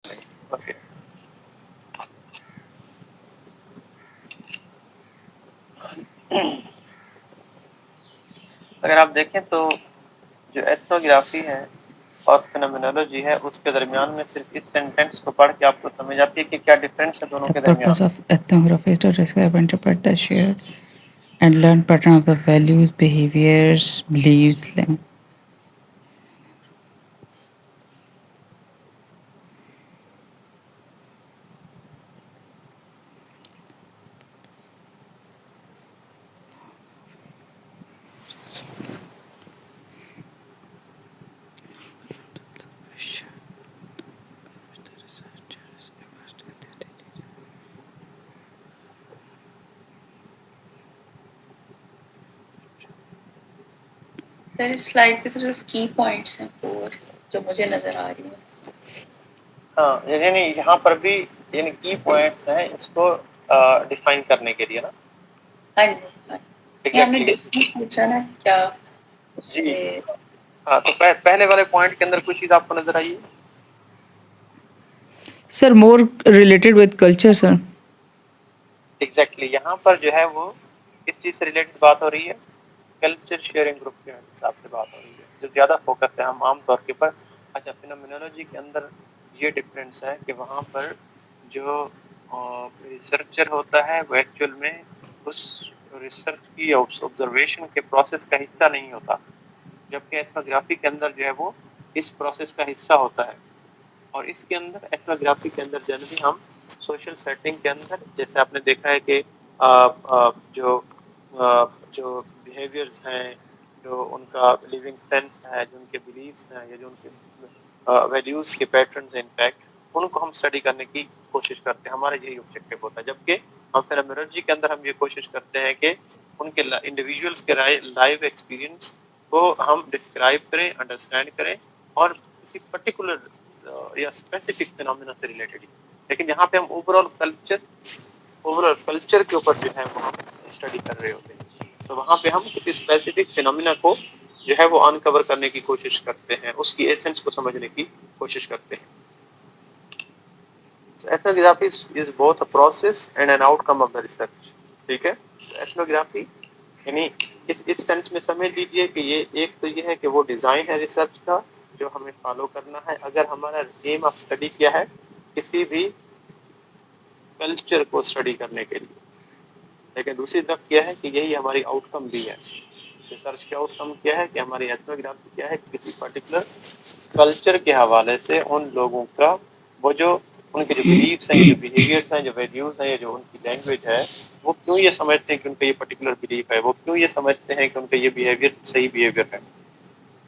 Okay. اگر آپ دیکھیں تو جو ایتھنوگرافی ہے اور فینومینولوجی ہے اس کے درمیان میں صرف اس سینٹینس کو پڑھ کے آپ کو سمجھ آتی ہے کہ کیا ڈفرینس ہے دونوں کے The درمیان. purpose of ethnography is to describe, interpret the shared and learn pattern of the values, behaviors, beliefs. Sir اس سلائڈ پہ تو صرف کی پوائنٹس ہیں 4 جو مجھے نظر آ رہی ہیں. ہاں یعنی یہاں پر بھی یعنی کی پوائنٹس ہیں اس کو ڈیفائن کرنے کے لیے نا. ہاں جی ہاں جی. ہم نے ڈفرینس پوچھا نا کہ کیا اس جی سے. ہاں تو پہلے والے پوائنٹ کے اندر کوئی چیز آپ کو نظر آئی ہے؟ Sir, more related with culture, sir. Exactly یہاں پر جو ہے وہ کس چیز سے ریلیٹڈ بات ہو رہی ہے؟ کلچر شیئرنگ گروپ کے حساب سے بات ہو رہی ہے جو زیادہ فوکس ہے. ہم عام طور کے پر اچھا فینومینولوجی کے اندر یہ ڈفرینس ہے کہ وہاں پر جو ریسرچر ہوتا ہے وہ ایکچوئل میں اس ریسرچ کی آبزرویشن کے پروسیس کا حصہ نہیں ہوتا، جبکہ ایتھنوگرافی کے اندر جو ہے وہ اس پروسیس کا حصہ ہوتا ہے. اور اس کے اندر ایتھنوگرافی کے اندر جنرلی ہم سوشل سیٹنگ کے اندر جیسے آپ نے دیکھا ہے کہ جو بیہیویئرز ہیں، جو ان کا لیونگ سینس ہے، جو ان کے بلیفس ہیں یا جو ان کے ویلیوز کے پیٹرنز ہیں انفیکٹ ان کو ہم اسٹڈی کرنے کی کوشش کرتے ہیں. ہمارا یہی آبجیکٹو ہوتا ہے. جبکہ ہم فینومینولوجی کے اندر ہم یہ کوشش کرتے ہیں کہ ان کے انڈیویجولس کے لائیو ایکسپیرینس کو ہم ڈسکرائب کریں، انڈرسٹینڈ کریں اور کسی پرٹیکولر یا اسپیسیفک فینومینا سے ریلیٹڈ. لیکن یہاں پہ ہم اوور آل کلچر کے اوپر جو ہے وہ ہم اسٹڈی کر رہے ہوتے ہیں. تو وہاں پہ ہم کسی اسپیسیفک فینومینا کو جو ہے وہ انکور کرنے کی کوشش کرتے ہیں، اس کی ایسنس کو سمجھنے کی کوشش کرتے ہیں. Ethnography is both a process and an out come of the research. ٹھیک ہے. ایتھنوگرافی یعنی اس سینس میں سمجھ لیجیے کہ یہ ایک تو یہ ہے کہ وہ ڈیزائن ہے ریسرچ کا جو ہمیں فالو کرنا ہے اگر ہمارا ایم آف اسٹڈی کیا ہے کسی بھی کلچر کو اسٹڈی کرنے کے لیے. لیکن دوسری طرف کیا ہے کہ یہی ہماری آؤٹ کم بھی ہے. ریسرچ کے آؤٹ کم کیا ہے کہ ہماری ایتھنوگرافی کیا ہے کسی پرٹیکولر کلچر کے حوالے سے ان لوگوں کا وہ جو ان کے جو بلیفس ہیں، جو بیہیویئرس ہیں، جو ویلیوز ہیں، جو ان کی لینگویج ہے وہ کیوں یہ سمجھتے ہیں کہ ان کا یہ پرٹیکولر بلیف ہے، وہ کیوں یہ سمجھتے ہیں کہ ان کا یہ بیہیویئر صحیح بیہیویئر ہے.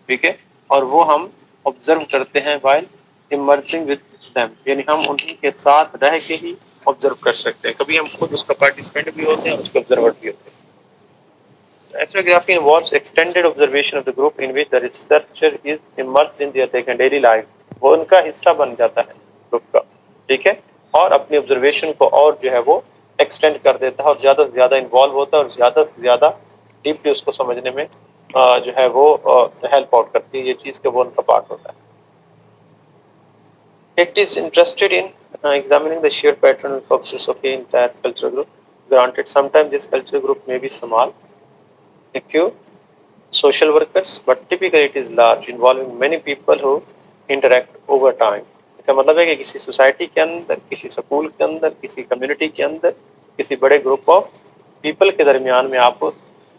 ٹھیک ہے. اور وہ ہم آبزرو کرتے ہیں وائل امرسنگ ود دیم، یعنی ہم ان کے ساتھ رہ کے ہی آبزرو کر سکتے ہیں. کبھی ہم خود اس کا پارٹیسپینٹ بھی ہوتے ہیں اور اس کے آبزرور بھی ہوتے ہیں. Ethnography involves extended observation of the group in which the researcher is immersed in their daily lives. وہ ان کا حصہ بن جاتا ہے گروپ کا. ٹھیک ہے. اور اپنی آبزرویشن کو اور جو ہے وہ ایکسٹینڈ کر دیتا ہے اور زیادہ سے زیادہ انوالو ہوتا ہے اور زیادہ سے زیادہ ڈیپلی اس کو سمجھنے میں جو ہے وہ ہیلپ آؤٹ کرتی ہے. یہ چیز کہ وہ ان کا پارٹ ہوتا ہے. It is interested in examining the shared pattern and focuses of the entire cultural group. Granted, sometimes this cultural group may be small, a few social workers, but typically it is large, involving many people who interact over time. اس کا مطلب ہے کہ کسی society کے اندر، کسی school کے اندر، کسی community کے اندر، کسی بڑے گروپ آف پیپل کے درمیان میں آپ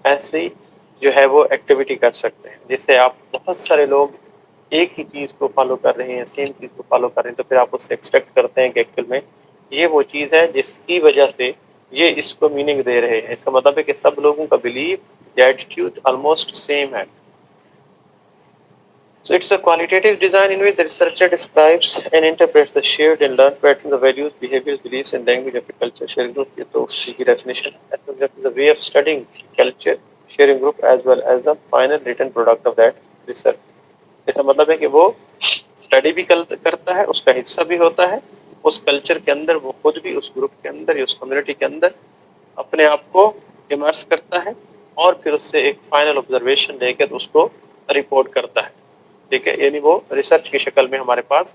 ایسی جو ہے وہ ایکٹیویٹی کر سکتے ہیں جس سے آپ بہت سارے لوگ ایک ہی چیز کو فالو کر رہے ہیں، سیم چیز کو فالو کر رہے ہیں، تو پھر آپ اس سے ایکسپیکٹ کرتے ہیں کہ ایکچوئل میں یہ وہ چیز ہے جس کی وجہ سے یہ اس کو میننگ دے رہے ہیں. اس کا مطلب ہے کہ سب لوگوں کا بلیف یا ایٹیٹیوڈ آلموسٹ سیم ہے. So it's a qualitative design in which the researcher describes and interprets the shared and learned patterns of values, behaviors, beliefs and language of a culture sharing group. یہ تو اسی کی definition. Ethnography is a way of studying culture sharing group as well as the final written product of that research. اس کا مطلب ہے کہ وہ study بھی کرتا ہے، اس کا حصہ بھی ہوتا ہے اس کلچر کے اندر، وہ خود بھی اس گروپ کے اندر یا اس کمیونٹی کے اندر اپنے آپ کو امرس کرتا ہے اور پھر اس سے ایک فائنل آبزرویشن لے کر اس کو رپورٹ کرتا ہے. ٹھیک ہے. یعنی وہ ریسرچ کی شکل میں ہمارے پاس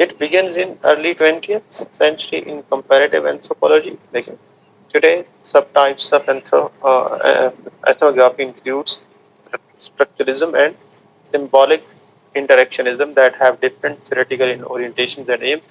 It begins in early 20th century in comparative anthropology. Lekin today, subtypes of ethnography includes structuralism and symbolic interactionism that have different theoretical orientations and aims.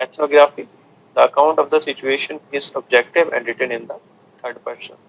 ethnography. The account of the situation is objective and written in the third person.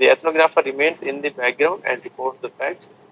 The ethnographer remains in the background and reports the facts.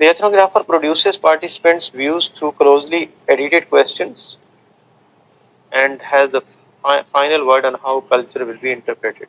The ethnographer produces participants' views through closely edited questions and has a final word on how culture will be interpreted.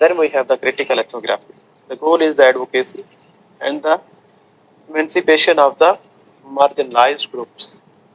Then we have the critical ethnography. The goal is the advocacy and the emancipation of the marginalized groups.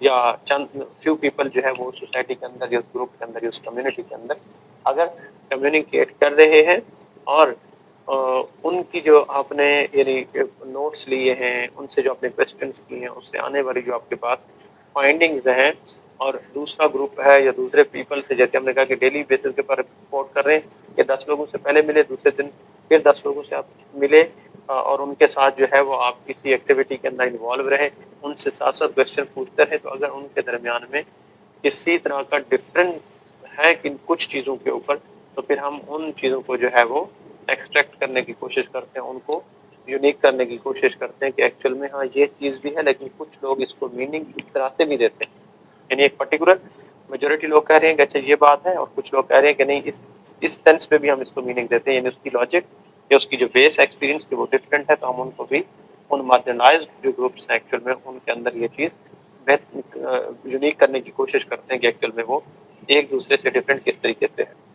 یا چند few people جو ہے وہ society کے اندر یا اس group کے اندر یا اس community کے اندر اگر کمیونیکیٹ کر رہے ہیں اور ان کی جو آپ نے یعنی نوٹس لیے ہیں، ان سے جو آپ نے کویسچنس کیے ہیں، اس سے آنے والی جو آپ کے پاس فائنڈنگز ہیں، اور دوسرا گروپ ہے یا دوسرے پیپل سے، جیسے ہم نے کہا کہ ڈیلی بیسس کے پر رپورٹ کر رہے ہیں کہ 10 لوگوں سے پہلے ملے، دوسرے دن پھر 10 لوگوں سے آپ ملے اور ان کے ساتھ جو ہے وہ آپ کسی ایکٹیویٹی کے اندر انوالو رہے، ان سے ساتھ ساتھ کویسچن پوچھتے رہے، تو اگر ان کے درمیان میں کسی طرح کا ڈفرینس ہے کہ کچھ چیزوں کے اوپر، تو پھر ہم ان چیزوں کو جو ہے وہ ایکسٹریکٹ کرنے کی کوشش کرتے ہیں، ان کو یونیک کرنے کی کوشش کرتے ہیں کہ ایکچوئل میں ہاں یہ چیز بھی ہے، لیکن کچھ لوگ اس کو میننگ اس طرح سے بھی دیتے ہیں، یعنی ایک پرٹیکولر میجورٹی لوگ کہہ رہے ہیں کہ اچھا یہ بات ہے، اور کچھ لوگ کہہ رہے ہیں کہ نہیں اس سینس میں بھی ہم اس کو میننگ دیتے ہیں، یعنی اس کی لاجک یا اس کی جو بیس ایکسپیرینس کی وہ ڈفرینٹ ہے، تو ہم ان کو بھی ان مارجنلائزڈ جو گروپس ہیں ایکچوئل میں ان کے اندر یہ چیز یونیک کرنے کی کوشش کرتے ہیں کہ ایکچوئل میں وہ ایک دوسرے سے ڈفرینٹ کس طریقے سے ہے۔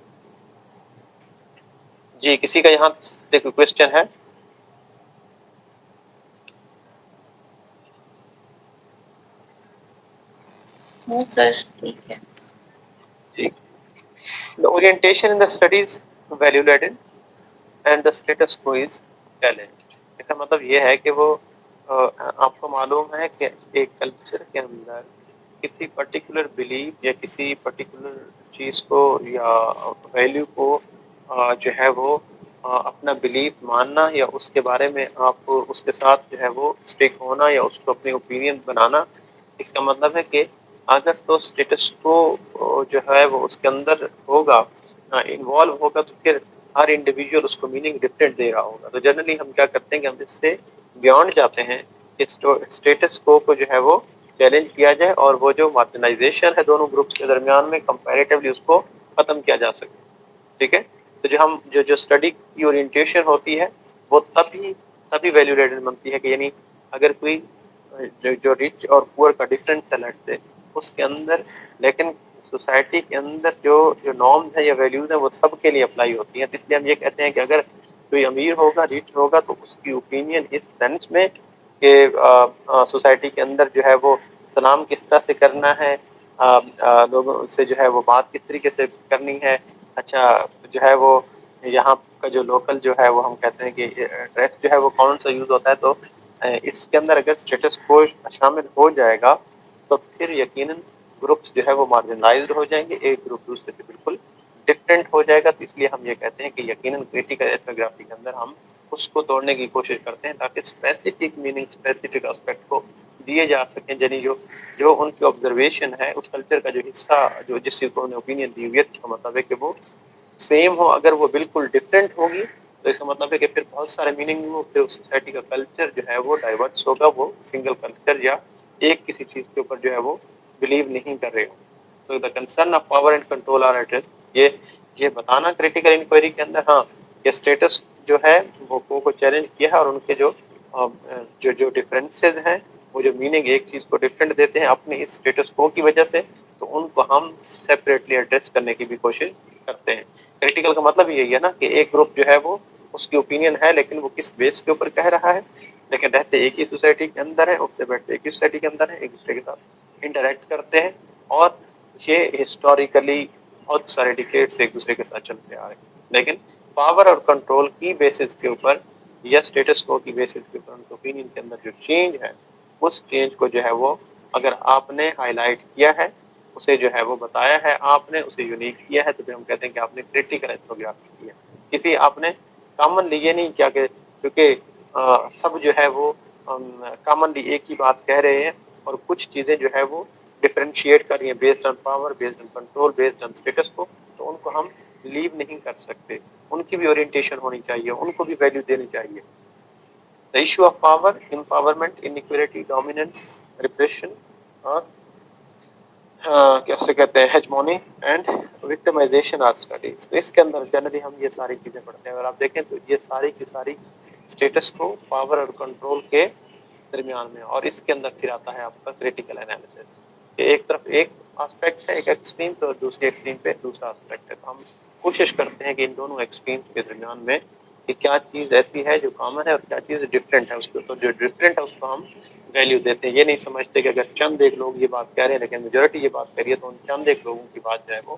جی کسی کا یہاں ایک کوشچن ہے؟ No, sir. ٹھیک ہے. ٹھیک. The orientation in the studies value laden and the status quo is challenged. اس کا مطلب یہ ہے کہ وہ آپ کو معلوم ہے کہ ایک کلچر کے اندر کسی پرٹیکولر بلیف یا کسی پرٹیکولر چیز کو یا ویلیو کو جو ہے وہ اپنا بلیف ماننا یا اس کے بارے میں آپ اس کے ساتھ جو ہے وہ اسٹیک ہونا یا اس کو اپنے اوپینین بنانا، اس کا مطلب ہے کہ اگر تو اسٹیٹس کو جو ہے وہ اس کے اندر ہوگا، انوالو ہوگا، تو پھر ہر انڈیویجول اس کو میننگ ڈفرینٹ دے رہا ہوگا۔ تو جنرلی ہم کیا کرتے ہیں کہ ہم اس سے بیونڈ جاتے ہیں کہ اسٹیٹس کو جو ہے وہ چیلنج کیا جائے اور وہ جو مارجنائزیشن ہے دونوں گروپس کے درمیان میں کمپیریٹیولی اس کو ختم کیا جا سکے، ٹھیک ہے۔ تو جو ہم جو اسٹڈی کی اورینٹیشن ہوتی ہے وہ تبھی ویلیو ایڈڈ بنتی ہے کہ یعنی اگر کوئی جو رچ اور پور کا ڈفرینس ہے لیٹ سے اس کے اندر، لیکن سوسائٹی کے اندر جو نارمز ہیں یا ویلیوز ہیں وہ سب کے لیے اپلائی ہوتی ہیں، تو اس لیے ہم یہ کہتے ہیں کہ اگر کوئی امیر ہوگا، رچ ہوگا، تو اس کی اوپینین اس سینس میں کہ سوسائٹی کے اندر جو ہے وہ سلام کس طرح سے کرنا ہے، لوگوں سے جو ہے وہ بات کس طریقے سے کرنی ہے، اچھا جو ہے وہ یہاں کا جو لوکل جو ہے وہ ہم کہتے ہیں کہ ڈریس جو ہے وہ کون سا یوز ہوتا ہے، تو اس کے اندر اگر اسٹیٹس کو شامل ہو جائے گا تو پھر یقیناً گروپس جو ہے وہ مارجنلائزڈ ہو جائیں گے، ایک گروپ دوسرے سے بالکل ڈفرینٹ ہو جائے گا۔ تو اس لیے ہم یہ کہتے ہیں کہ یقیناً کریٹیکل ایتھنوگرافی کے اندر ہم اس کو توڑنے کی کوشش کرتے ہیں تاکہ اسپیسیفک میننگ، اسپیسیفک اسپیکٹ کو دیے جا سکیں، یعنی جو ان کی آبزرویشن ہے اس کلچر کا جو حصہ جو جس چیز کو انہوں نے اوپینین دی ہوئی ہے، اس کا مطلب ہے کہ وہ سیم ہو۔ اگر وہ بالکل ڈفرینٹ ہوگی تو اس کا مطلب ہے کہ پھر بہت سارے میننگ ہو، پھر اس سوسائٹی کا کلچر جو ہے وہ ڈائیورس ہوگا، وہ سنگل کلچر یا ایک کسی چیز کے اوپر جو ہے وہ بلیو نہیں کر رہے ہو۔ So the concern of power and control are address, یہ بتانا کریٹیکل انکوائری کے اندر ہاں کہ اسٹیٹس جو ہے وہ کو چیلنج کیا ہے اور ان کے جو ڈفرینسز ہیں وہ جو میننگ ایک چیز کو ڈفرینٹ دیتے ہیں اپنے اس اسٹیٹس کو کی وجہ سے، تو ان کو ہم سیپریٹلی ایڈریس کرنے کی بھی کوشش کرتے ہیں۔ کریٹیکل کا مطلب یہی ہے نا کہ ایک گروپ جو ہے وہ اس کی اوپینین ہے لیکن وہ کس بیس کے اوپر کہہ رہا ہے، لیکن رہتے ایک ہی سوسائٹی کے اندر ہے، اٹھتے بیٹھتے ایک ہی سوسائٹی کے اندر ہے، ایک دوسرے کے ساتھ انٹریکٹ کرتے ہیں، اور یہ ہسٹوریکلی بہت سارے ڈیکیڈز ایک دوسرے کے ساتھ چلتے آ رہے ہیں، لیکن پاور اور کنٹرول کی بیسس کے اوپر یا اسٹیٹس کو کی بیسس کے اوپر ان کے اوپینین کے اندر جو چینج ہے، اس چینج کو جو ہے وہ اگر آپ نے ہائی لائٹ کیا ہے، اسے جو ہے وہ بتایا ہے، آپ نے اسے یونیک کیا ہے، تو پھر ہم کہتے ہیں کہ آپ نے کریٹیکل ایتھنوگرافی کی ہے۔ کسی آپ نے کامنلی یہ نہیں کیا کہ کیونکہ سب جو ہے وہ کامنلی ایک ہی بات کہہ رہے ہیں اور کچھ چیزیں جو ہے وہ ڈفرینشیٹ کر رہی ہیں based on power, based on control, based on status کو، تو ان کو ہم لیو نہیں کر سکتے، ان کی بھی اورینٹیشن ہونی چاہیے، ان کو بھی ویلیو دینی چاہیے۔ The issue of power, empowerment, inequality, dominance, repression اور کیسے کہتے ہیں ہیجمونی اینڈ وکٹمائزیشن آر اسٹڈیز۔ تو اس کے اندر جنرلی ہم یہ ساری چیزیں پڑھتے ہیں، اور آپ دیکھیں تو یہ ساری کی ساری اسٹیٹس کو پاور اور کنٹرول کے درمیان میں، اور اس کے اندر پھر آتا ہے آپ کا کریٹیکل انالیسس کہ ایک طرف ایک آسپیکٹ ہے، ایک ایکسٹریم پہ، اور دوسری ایکسٹریم پہ دوسرا آسپیکٹ ہے۔ تو ہم کوشش کرتے ہیں کہ ان دونوں ایکسٹریم کے درمیان میں کہ کیا چیز ایسی ہے جو کامن ہے اور کیا چیز ڈفرینٹ ہے، اس کو تو جو ڈفرینٹ ہے اس کو ہم ویلیو دیتے ہیں. یہ نہیں سمجھتے کہ اگر چند ایک لوگ یہ بات کہہ رہے ہیں لیکن میجورٹی یہ بات کہہ رہی ہے تو ان چند ایک لوگوں کی بات جو ہے وہ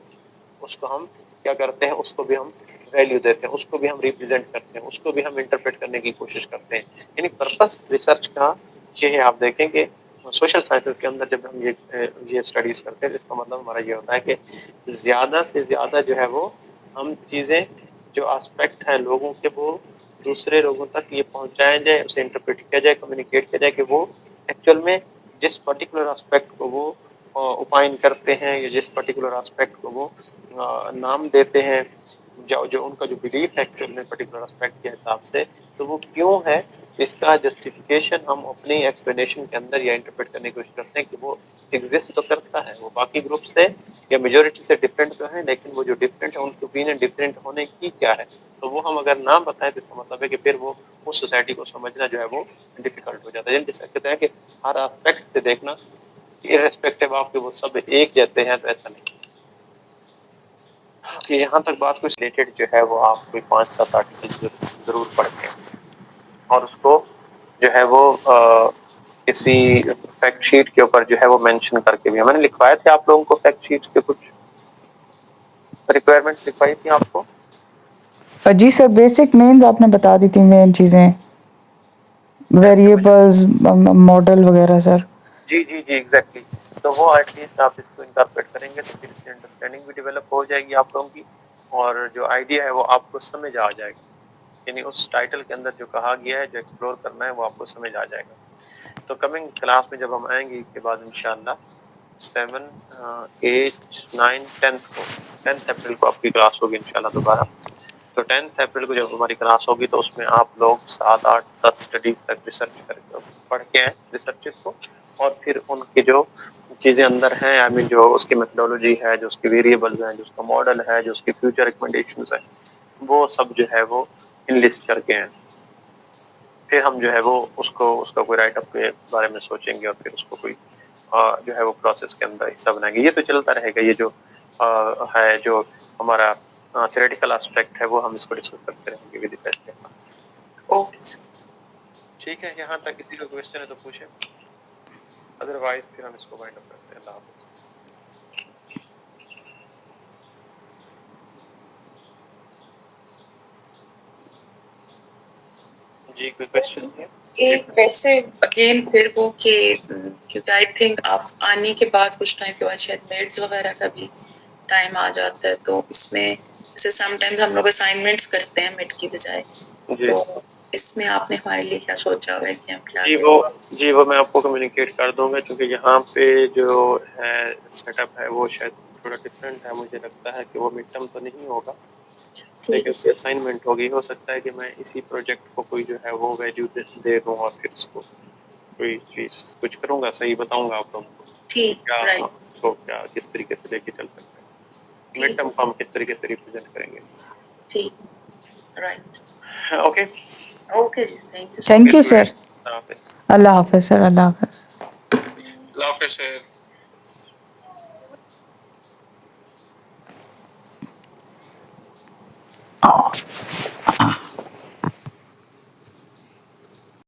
اس کو ہم کیا کرتے ہیں, اس کو بھی ہم ویلیو دیتے ہیں, اس کو بھی ہم ریپرزینٹ کرتے ہیں, اس کو بھی ہم انٹرپریٹ کرنے کی کوشش کرتے ہیں. یعنی پرپس ریسرچ کا یہ ہے. آپ دیکھیں کہ سوشل سائنسز کے اندر جب ہم یہ اسٹڈیز کرتے ہیں تو اس کا مطلب ہمارا یہ ہوتا ہے کہ زیادہ سے زیادہ جو ہے وہ ہم چیزیں جو آسپیکٹ ہیں لوگوں کے وہ دوسرے لوگوں تک یہ پہنچایا جائے, اسے انٹرپریٹ کیا جائے, کمیونیکیٹ کیا جائے کہ وہ ایکچوئل میں جس پرٹیکولر آسپیکٹ کو وہ اوپائن کرتے ہیں یا جس پرٹیکولر آسپیکٹ کو وہ نام دیتے ہیں, جو ان کا جو بلیف ہے ایکچوئل میں پرٹیکولر آسپیکٹ کے حساب سے, تو وہ کیوں ہے, اس کا جسٹیفیکیشن ہم اپنی ایکسپلینیشن کے اندر یا انٹرپریٹ کرنے کی کوشش کرتے ہیں کہ وہ ایگزسٹ تو کرتا ہے, وہ باقی گروپ سے یا میجورٹی سے ڈفرینٹ تو ہے, لیکن وہ جو ڈفرینٹ ہے ان کی اوپینین ڈفرینٹ ہونے کی کیا ہے, تو وہ ہم اگر نام بتائیں تو اس کا مطلب ہے کہ پھر وہ اس سوسائٹی کو سمجھنا جو ہے وہ ڈیفیکلٹ ہو جاتا ہے. جیسے کہتے ہیں کہ ہر آسپیکٹ سے دیکھنا ارریسپیکٹیو آف کہ وہ سب ایک جیسے ہیں, تو ایسا نہیں. کہ یہاں تک بات کچھ ریلیٹڈ جو ہے وہ آپ کوئی 5-7 آرٹیکل ضرور پڑھیں اور اس کو جو ہے وہ کسی فیکٹ شیٹ کے اوپر جو ہے وہ مینشن کر کے بھی, میں نے لکھوائے تھے آپ لوگوں کو فیکٹ شیٹ کے کچھ ریکوائرمنٹس لکھوائی تھی آپ کو. جی سر, بیسک مینز آپ نے بتا دی تھی, مین چیزیں ویریبلز ماڈل وغیرہ سر. جی جی جی ایگزیکٹلی. تو وہ ایٹ لیسٹ آپ اس کو انکارپوریٹ کریں گے تو پھر اس سے انڈرسٹینڈنگ بھی ڈیولپ ہو جائے گی آپ لوگوں کی, اور جو آئیڈیا ہے وہ آپ کو سمجھ آ جائے گا. یعنی اس ٹائٹل کے اندر جو کہا گیا ہے, جو ایکسپلور کرنا ہے وہ آپ کو سمجھ آ جائے گا. تو کمنگ کلاس میں جب ہم آئیں گے اس کے بعد انشاءاللہ 7, 8, 9, 10 کو 10 اپریل کو آپ کی کلاس ہوگی انشاءاللہ دوبارہ. تو 10 اپریل کو جب ہماری کلاس ہوگی تو اس میں آپ لوگ 7, 8, 10 اسٹڈیز تک ریسرچ کر کے پڑھ کے ہیں ریسرچز کو, اور پھر ان کی جو چیزیں اندر ہیں, آئی مین جو اس کی میتھڈولوجی ہے, جو اس کی ویریبلز ہیں, جو اس کا ماڈل ہے, جو اس کی فیوچر ریکمنڈیشنز ہیں, وہ سب جو ہے وہ انلسٹ کر کے ہیں. پھر ہم جو ہے وہ اس کا کوئی رائٹ اپ کے بارے میں سوچیں گے, اور پھر اس کو کوئی جو ہے وہ پروسیس کے اندر حصہ بنائیں گے. یہ تو چلتا رہے گا. یہ جو ہے جو ہمارا تھیوریٹیکل اسپیکٹ ہے وہ ہم اس کو ڈسکس کرتے رہیں گے ود ایفیکٹ. اوکے. ٹھیک ہے, یہاں تک کسی کا کوشچن ہے تو پوچھیں, ادروائز پھر ہم اس کو وائنڈ اپ کرتے ہیں. اللہ حافظ. جی کوئی کوشچن ہے؟ ایک ویسے اگین پھر وہ کہ کیونکہ آئی تھنک آپ آنے کے بعد کچھ ٹائم کے بعد شاید میڈس وغیرہ کا بھی ٹائم آ جاتا ہے, تو اس میں جیسے سم ٹائمز ہم لوگ اسائنمنٹس کرتے ہیں میڈ کی بجائے, تو اس میں آپ نے ہمارے لیے کیا سوچا ہوا ہے کہ ہم کیا جی وہ میں آپ کو کمیونیکیٹ کر دوں گا, کیونکہ یہاں پہ جو ہے سیٹ اپ ہے وہ شاید تھوڑا ڈفرینٹ ہے. مجھے لگتا ہے کہ وہ مڈ ٹرم تو نہیں ہوگا, لیکن اس کی اسائنمنٹ ہوگی. ہو سکتا ہے کہ میں اسی پروجیکٹ کو کوئی جو ہے وہ ویلیو دے دوں اور پھر اس کو کوئی چیز کچھ کروں گا, صحیح بتاؤں گا آپ لوگوں کو کیا اس کو کیا کس طریقے سے لے کے چل سکتے ہیں, مڈ ٹرم کو ہم کس طریقے سے ریپرزینٹ کریں گے. ٹھیک right. Okay okay ji, thank you sir. اللہ حافظ. اللہ حافظ سر. اللہ حافظ. اللہ حافظ سر.